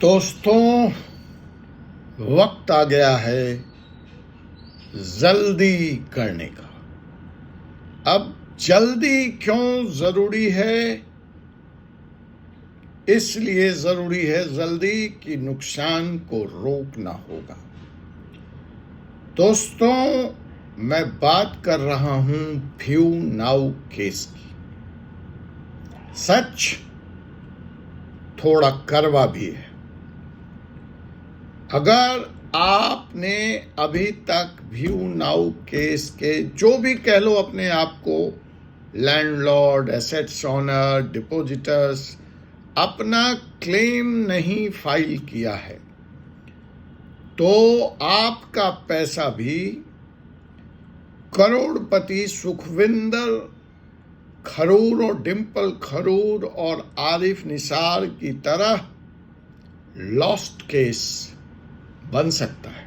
दोस्तों, वक्त आ गया है जल्दी करने का। अब जल्दी क्यों जरूरी है? इसलिए जरूरी है जल्दी कि नुकसान को रोकना होगा। दोस्तों, मैं बात कर रहा हूं व्यू नाउ केस की। सच थोड़ा कड़वा भी है। अगर आपने अभी तक व्यू नाउ केस के जो भी कह लो अपने आप को, लैंडलॉर्ड, एसेट्स ओनर, डिपॉजिटर्स, अपना क्लेम नहीं फाइल किया है, तो आपका पैसा भी करोड़पति सुखविंदर खरूर और डिंपल खरूर और आरिफ निसार की तरह लॉस्ट केस बन सकता है।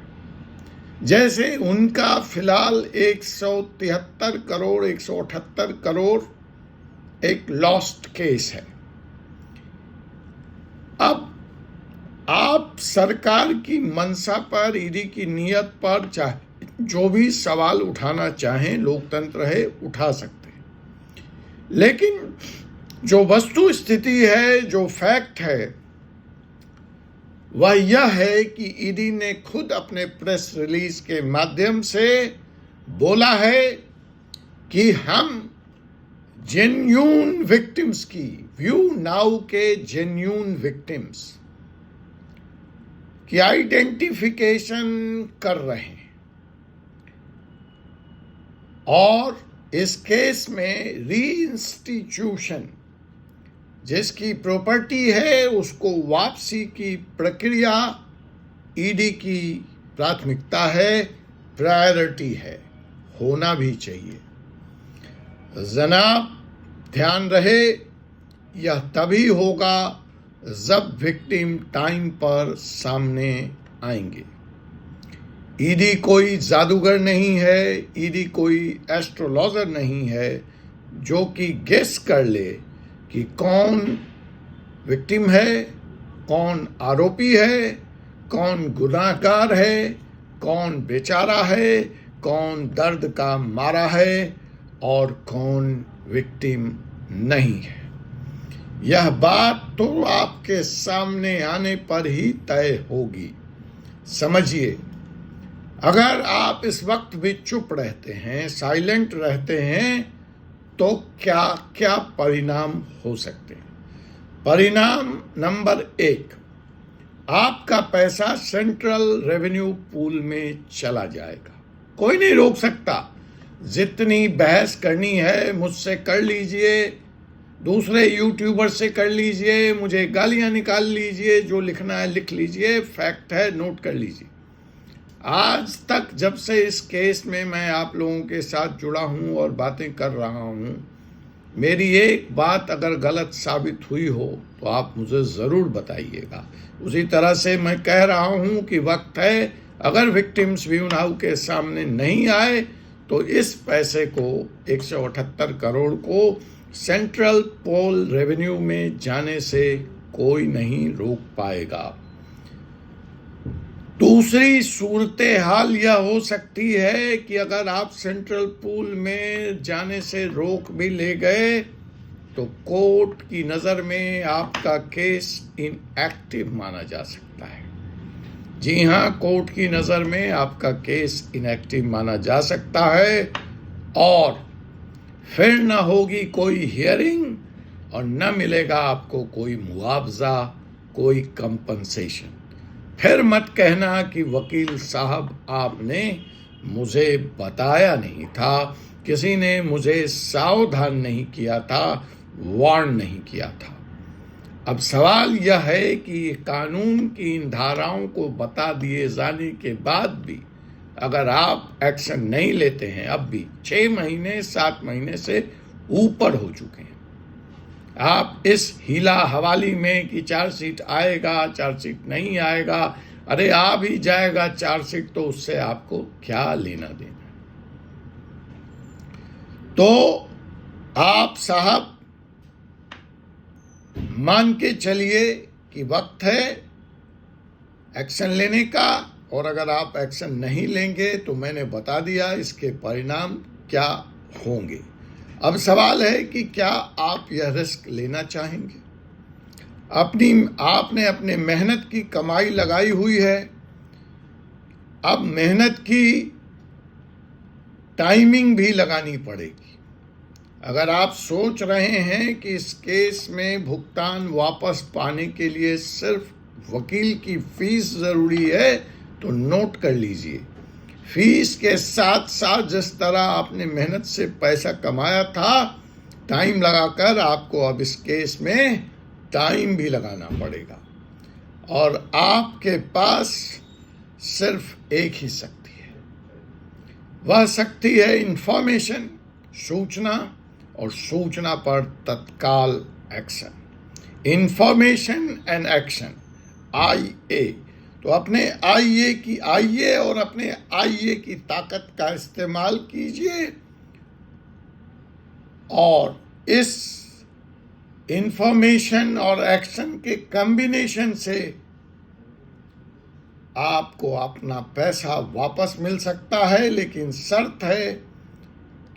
जैसे उनका फिलहाल 173 करोड़ 178 करोड़ एक लॉस्ट केस है। अब आप सरकार की मंशा पर, ईडी की नीयत पर चाहे जो भी सवाल उठाना चाहें, लोकतंत्र है, उठा सकते हैं। लेकिन जो वस्तु स्थिति है, जो फैक्ट है, वह यह है कि ईडी ने खुद अपने प्रेस रिलीज के माध्यम से बोला है कि हम जेन्यून विक्टिम्स की, व्यू नाउ के जेन्यून विक्टिम्स की आइडेंटिफिकेशन कर रहे हैं और इस केस में रीइंस्टीट्यूशन, जिसकी प्रॉपर्टी है, उसको वापसी की प्रक्रिया ईडी की प्राथमिकता है, प्रायोरिटी है, होना भी चाहिए। जनाब, ध्यान रहे, यह तभी होगा जब विक्टिम टाइम पर सामने आएंगे। ईडी कोई जादूगर नहीं है, ईडी कोई एस्ट्रोलॉजर नहीं है जो कि गेस कर ले कि कौन विक्टिम है, कौन आरोपी है, कौन गुनाहगार है, कौन बेचारा है, कौन दर्द का मारा है और कौन विक्टिम नहीं है। यह बात तो आपके सामने आने पर ही तय होगी। समझिए, अगर आप इस वक्त भी चुप रहते हैं, साइलेंट रहते हैं, तो क्या क्या परिणाम हो सकते हैं। परिणाम नंबर 1, आपका पैसा सेंट्रल रेवेन्यू पूल में चला जाएगा। कोई नहीं रोक सकता। जितनी बहस करनी है मुझसे कर लीजिए, दूसरे यूट्यूबर से कर लीजिए, मुझे गालियां निकाल लीजिए, जो लिखना है लिख लीजिए, फैक्ट है, नोट कर लीजिए। आज तक जब से इस केस में मैं आप लोगों के साथ जुड़ा हूं और बातें कर रहा हूं, मेरी एक बात अगर गलत साबित हुई हो तो आप मुझे ज़रूर बताइएगा। उसी तरह से मैं कह रहा हूं कि वक्त है, अगर विक्टिम्स व्यू नाउ के सामने नहीं आए तो इस पैसे को, 178 करोड़ को, सेंट्रल पोल रेवेन्यू में जाने से कोई नहीं रोक पाएगा। दूसरी सूरत हाल यह हो सकती है कि अगर आप सेंट्रल पूल में जाने से रोक भी ले गए तो कोर्ट की नज़र में आपका केस इनएक्टिव माना जा सकता है। जी हाँ, कोर्ट की नज़र में आपका केस इनएक्टिव माना जा सकता है और फिर न होगी कोई हियरिंग और न मिलेगा आपको कोई मुआवजा, कोई कंपनसेशन। फिर मत कहना कि वकील साहब आपने मुझे बताया नहीं था, किसी ने मुझे सावधान नहीं किया था, वार्न नहीं किया था। अब सवाल यह है कि कानून की इन धाराओं को बता दिए जाने के बाद भी अगर आप एक्शन नहीं लेते हैं, अब भी 6 महीने 7 महीने से ऊपर हो चुके हैं, आप इस हीला हवाली में कि चार्जशीट आएगा, चार्जशीट नहीं आएगा, अरे आ भी जाएगा चार्जशीट तो उससे आपको क्या लेना देना। तो आप साहब मान के चलिए कि वक्त है एक्शन लेने का, और अगर आप एक्शन नहीं लेंगे तो मैंने बता दिया इसके परिणाम क्या होंगे। अब सवाल है कि क्या आप यह रिस्क लेना चाहेंगे? आपने अपने मेहनत की कमाई लगाई हुई है, अब मेहनत की टाइमिंग भी लगानी पड़ेगी। अगर आप सोच रहे हैं कि इस केस में भुगतान वापस पाने के लिए सिर्फ वकील की फीस ज़रूरी है तो नोट कर लीजिए, फीस के साथ साथ जिस तरह आपने मेहनत से पैसा कमाया था टाइम लगाकर, आपको अब इस केस में टाइम भी लगाना पड़ेगा। और आपके पास सिर्फ एक ही शक्ति है, वह शक्ति है इंफॉर्मेशन, सूचना, और सूचना पर तत्काल action. Information and action, IA। तो अपने आइए और अपने आइए की ताकत का इस्तेमाल कीजिए, और इस इंफॉर्मेशन और एक्शन के कॉम्बिनेशन से आपको अपना पैसा वापस मिल सकता है। लेकिन शर्त है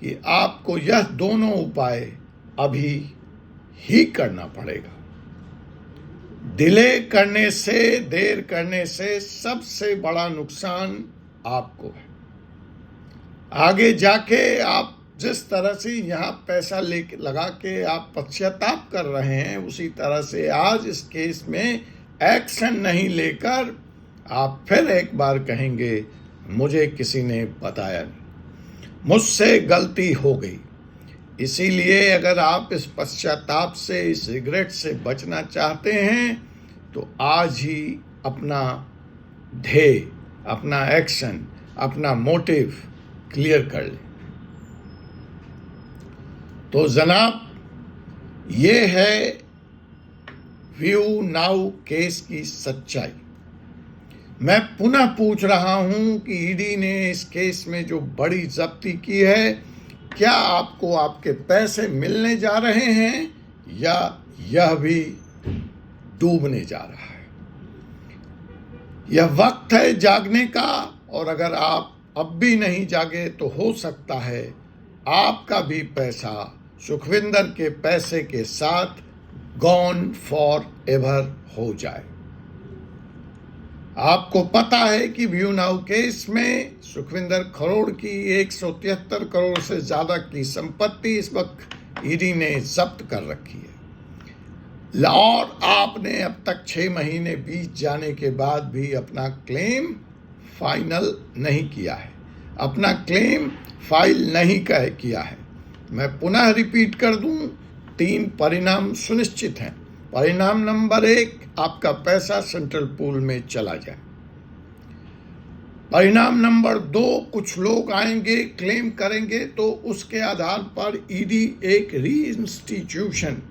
कि आपको यह दोनों उपाय अभी ही करना पड़ेगा। डिले करने से, देर करने से सबसे बड़ा नुकसान आपको है। आगे जाके आप जिस तरह से यहाँ पैसा लगा के आप पश्चाताप कर रहे हैं, उसी तरह से आज इस केस में एक्शन नहीं लेकर आप फिर एक बार कहेंगे मुझे किसी ने बताया नहीं, मुझसे गलती हो गई। इसीलिए अगर आप इस पश्चाताप से, इस रिग्रेट से बचना चाहते हैं तो आज ही अपना ध्येय, अपना एक्शन, अपना मोटिव क्लियर कर लें। तो जनाब, ये है व्यू नाउ केस की सच्चाई। मैं पुनः पूछ रहा हूं कि ईडी ने इस केस में जो बड़ी जब्ती की है, क्या आपको आपके पैसे मिलने जा रहे हैं या यह भी डूबने जा रहा है? यह वक्त है जागने का, और अगर आप अब भी नहीं जागे तो हो सकता है आपका भी पैसा सुखविंदर के पैसे के साथ गॉन फॉर एवर हो जाए। आपको पता है कि व्यू नाउ केस में सुखविंदर खरोड़ की 173 करोड़ से ज्यादा की संपत्ति इस वक्त ईडी ने जब्त कर रखी है, और आपने अब तक 6 महीने बीत जाने के बाद भी अपना क्लेम फाइनल नहीं किया है, अपना क्लेम फाइल नहीं किया है। मैं पुनः रिपीट कर दूं, 3 परिणाम सुनिश्चित हैं। परिणाम नंबर 1, आपका पैसा सेंट्रल पूल में चला जाए। परिणाम नंबर 2, कुछ लोग आएंगे, क्लेम करेंगे, तो उसके आधार पर ईडी एक रीइंस्टीट्यूशन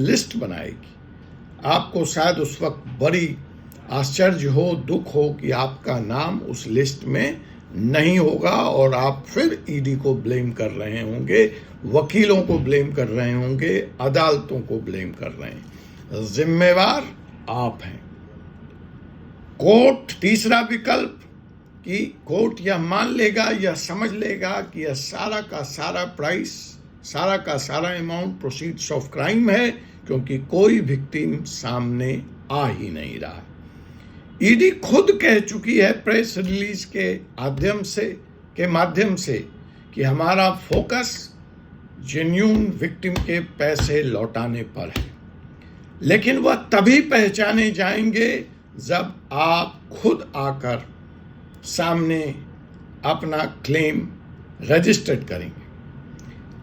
लिस्ट बनाएगी। आपको शायद उस वक्त बड़ी आश्चर्य हो, दुख हो कि आपका नाम उस लिस्ट में नहीं होगा, और आप फिर ईडी को ब्लेम कर रहे होंगे, वकीलों को ब्लेम कर रहे होंगे, अदालतों को ब्लेम कर रहे हैं। जिम्मेवार आप हैं। कोर्ट, तीसरा विकल्प कि कोर्ट यह मान लेगा, यह समझ लेगा कि यह सारा का सारा प्राइस, सारा का सारा अमाउंट प्रोसीड्स ऑफ क्राइम है, क्योंकि कोई विक्टिम सामने आ ही नहीं रहा। ईडी खुद कह चुकी है प्रेस रिलीज के माध्यम से कि हमारा फोकस जेन्युइन विक्टिम के पैसे लौटाने पर है, लेकिन वह तभी पहचाने जाएंगे जब आप खुद आकर सामने अपना क्लेम रजिस्टर्ड करेंगे।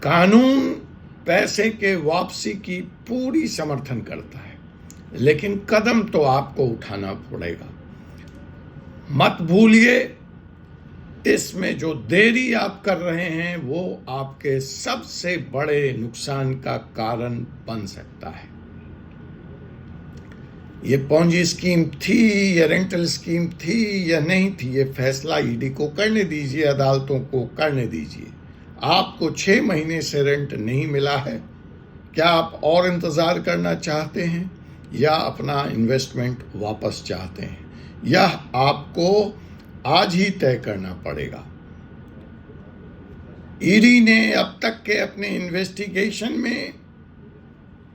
कानून पैसे के वापसी की पूरी समर्थन करता है, लेकिन कदम तो आपको उठाना पड़ेगा। मत भूलिए, इसमें जो देरी आप कर रहे हैं वो आपके सबसे बड़े नुकसान का कारण बन सकता है। ये पॉन्जी स्कीम थी या रेंटल स्कीम थी या नहीं थी, ये फैसला ईडी को करने दीजिए, अदालतों को करने दीजिए। आपको 6 महीने से रेंट नहीं मिला है, क्या आप और इंतजार करना चाहते हैं? या अपना इन्वेस्टमेंट वापस चाहते हैं, यह आपको आज ही तय करना पड़ेगा। ईडी ने अब तक के अपने इन्वेस्टिगेशन में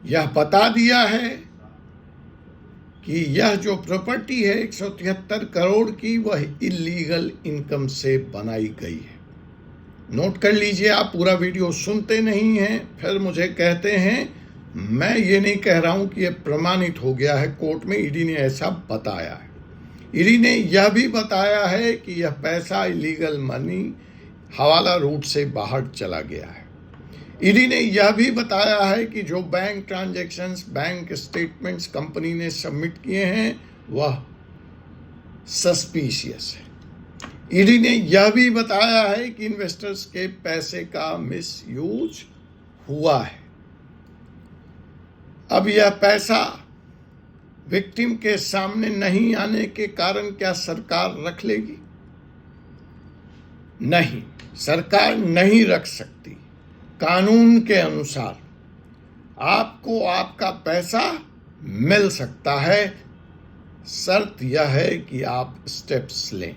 यह बता दिया है कि यह जो प्रॉपर्टी है 173 करोड़ की, वह इल्लीगल इनकम से बनाई गई है। नोट कर लीजिए, आप पूरा वीडियो सुनते नहीं हैं, फिर मुझे कहते हैं। मैं ये नहीं कह रहा हूं कि यह प्रमाणित हो गया है कोर्ट में, ईडी ने ऐसा बताया है। ईडी ने यह भी बताया है कि यह पैसा इलीगल मनी हवाला रूट से बाहर चला गया है। ईडी ने यह भी बताया है कि जो bank transactions, bank statements company ने सबमिट किए हैं वह सस्पिशियस है। ईडी ने यह भी बताया है कि इन्वेस्टर्स के पैसे का मिसयूज हुआ है। अब यह पैसा विक्टिम के सामने नहीं आने के कारण क्या सरकार रख लेगी? नहीं, सरकार नहीं रख सकती। कानून के अनुसार आपको आपका पैसा मिल सकता है, शर्त यह है कि आप स्टेप्स लें।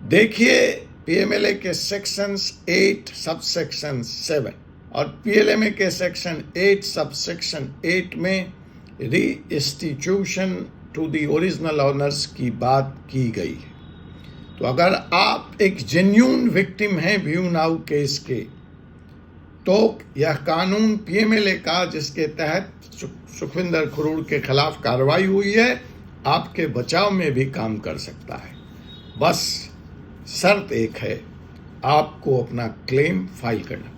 देखिए, पीएमएलए के सेक्शंस 8 सबसेक्शन 7 और पीएलएमए के सेक्शन 8 सबसेक्शन 8 में रीइंस्टीट्यूशन टू दी ओरिजिनल ऑनर्स की बात की गई है। तो अगर आप एक जेन्युइन विक्टिम हैं व्यू नाउ केस के, तो यह कानून पीएमएलए का, जिसके तहत सुखविंदर खुरूड़ के खिलाफ कार्रवाई हुई है, आपके बचाव में भी काम कर सकता है। बस शर्त एक है, आपको अपना क्लेम फाइल करना।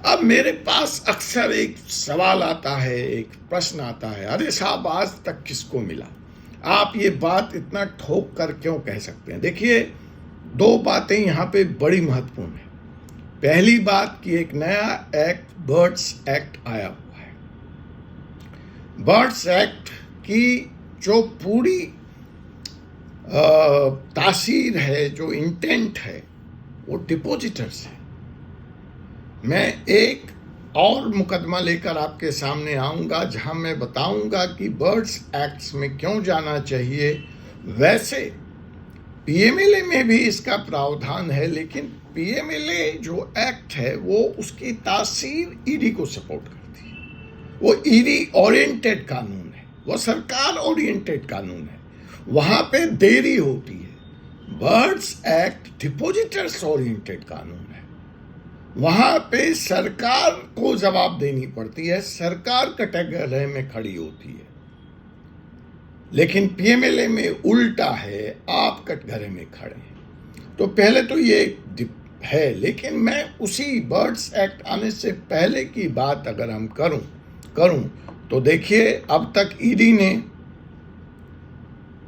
अब मेरे पास अक्सर एक सवाल आता है, एक प्रश्न आता है, अरे साहब आज तक किसको मिला? आप ये बात इतना ठोक कर क्यों कह सकते हैं? देखिए, दो बातें यहाँ पे बड़ी महत्वपूर्ण है। पहली बात कि एक नया एक्ट, बर्ड्स एक्ट आया हुआ है। बर्ड्स एक्ट की जो पूरी तासीर है, जो इंटेंट है, वो डिपॉजिटर्स है। मैं एक और मुकदमा लेकर आपके सामने आऊंगा जहां मैं बताऊंगा कि बर्ड्स एक्ट्स में क्यों जाना चाहिए। वैसे पीएमएलए में भी इसका प्रावधान है, लेकिन पीएमएलए जो एक्ट है वो उसकी तासीर ईडी को सपोर्ट करती है। वो ईडी ओरिएंटेड कानून है, वो सरकार ओरिएंटेड कानून है, वहां पे देरी होती है। बर्ड्स एक्ट डिपॉजिटर्स ओरिएंटेड कानून है, वहां पे सरकार को जवाब देनी पड़ती है, सरकार कटघरे में खड़ी होती है। लेकिन पीएमएलए में उल्टा है, आप कटघरे में खड़े हैं। तो पहले तो ये है, लेकिन मैं उसी बर्ड्स एक्ट आने से पहले की बात अगर हम करूं तो देखिए, अब तक ईडी ने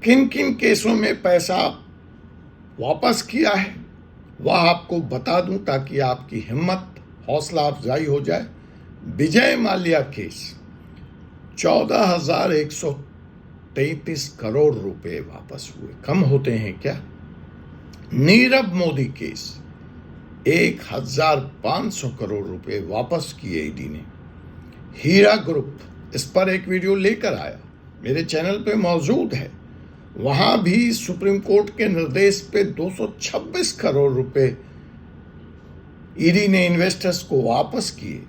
किन किन केसों में पैसा वापस किया है वह आपको बता दूं, ताकि आपकी हिम्मत, हौसला अफजाई हो जाए। विजय माल्या केस 14,133 करोड़ रुपए वापस हुए, कम होते हैं क्या? नीरव मोदी केस 1,500 करोड़ रुपए वापस किए ईडी ने। हीरा ग्रुप, इस पर एक वीडियो लेकर आया, मेरे चैनल पे मौजूद है। वहां भी सुप्रीम कोर्ट के निर्देश पे 226 करोड़ रुपए ईडी ने इन्वेस्टर्स को वापस किए।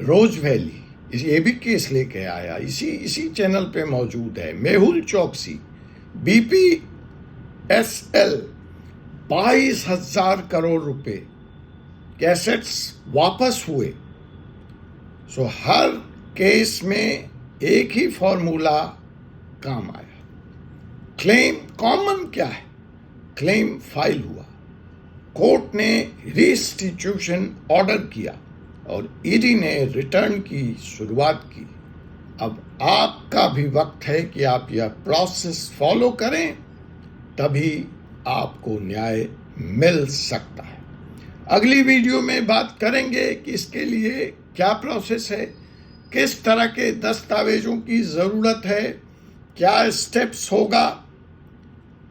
रोज वैली, ये भी केस लेके आया, इसी चैनल पे मौजूद है। मेहुल चौकसी, BPSL 22,000 करोड़ रुपए कैसेट्स वापस हुए। सो हर केस में एक ही फॉर्मूला काम आया। क्लेम कॉमन क्या है? क्लेम फाइल हुआ, कोर्ट ने रिस्टिट्यूशन ऑर्डर किया और ईडी ने रिटर्न की शुरुआत की। अब आपका भी वक्त है कि आप यह प्रोसेस फॉलो करें, तभी आपको न्याय मिल सकता है। अगली वीडियो में बात करेंगे कि इसके लिए क्या प्रोसेस है, किस तरह के दस्तावेजों की ज़रूरत है, क्या स्टेप्स होगा।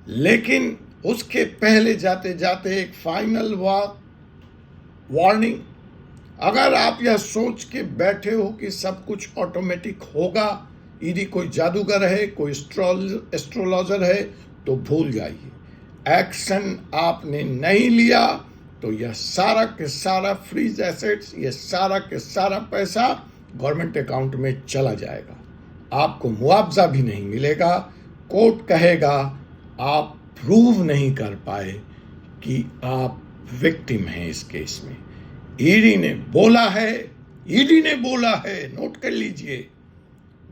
लेकिन उसके पहले जाते जाते एक फाइनल वार्निंग, अगर आप यह सोच के बैठे हो कि सब कुछ ऑटोमेटिक होगा ईडी कोई जादूगर है, कोई एस्ट्रोलॉजर है तो भूल जाइए। एक्शन आपने नहीं लिया तो यह सारा के सारा फ्रीज एसेट्स, ये सारा के सारा पैसा गवर्नमेंट अकाउंट में चला जाएगा। आपको मुआवजा भी नहीं मिलेगा। कोर्ट कहेगा आप प्रूव नहीं कर पाए कि आप विक्टिम हैं इस केस में। ईडी ने बोला है, नोट कर लीजिए,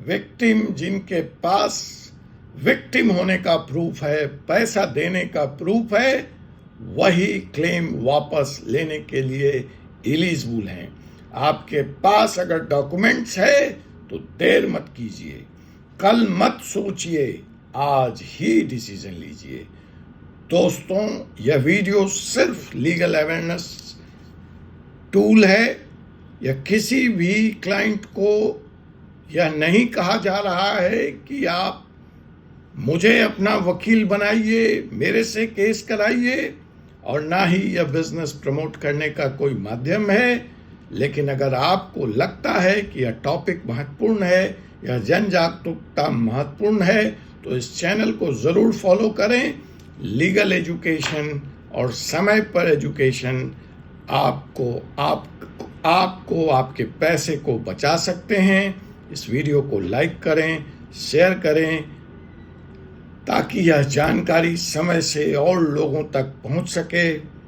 विक्टिम जिनके पास विक्टिम होने का प्रूफ है, पैसा देने का प्रूफ है, वही क्लेम वापस लेने के लिए एलिजिबल हैं। आपके पास अगर डॉक्यूमेंट्स है तो देर मत कीजिए, कल मत सोचिए, आज ही डिसीजन लीजिए। दोस्तों, यह वीडियो सिर्फ लीगल अवेयरनेस टूल है। यह किसी भी क्लाइंट को यह नहीं कहा जा रहा है कि आप मुझे अपना वकील बनाइए, मेरे से केस कराइए, और ना ही यह बिजनेस प्रमोट करने का कोई माध्यम है। लेकिन अगर आपको लगता है कि यह टॉपिक महत्वपूर्ण है, यह जन जागरूकता महत्वपूर्ण है, तो इस चैनल को ज़रूर फॉलो करें। लीगल एजुकेशन और समय पर एजुकेशन आपको आपके पैसे को बचा सकते हैं। इस वीडियो को लाइक करें, शेयर करें, ताकि यह जानकारी समय से और लोगों तक पहुंच सके।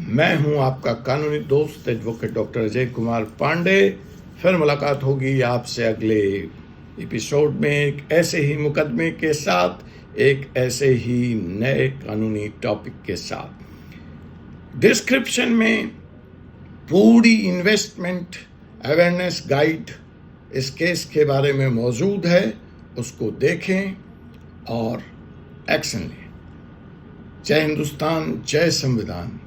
मैं हूं आपका कानूनी दोस्त एडवोकेट डॉक्टर अजय कुमार पांडे। फिर मुलाकात होगी आपसे अगले एपिसोड में एक ऐसे ही मुकदमे के साथ, एक ऐसे ही नए कानूनी टॉपिक के साथ। डिस्क्रिप्शन में पूरी इन्वेस्टमेंट अवेयरनेस गाइड इस केस के बारे में मौजूद है, उसको देखें और एक्शन लें। जय हिंदुस्तान, जय संविधान।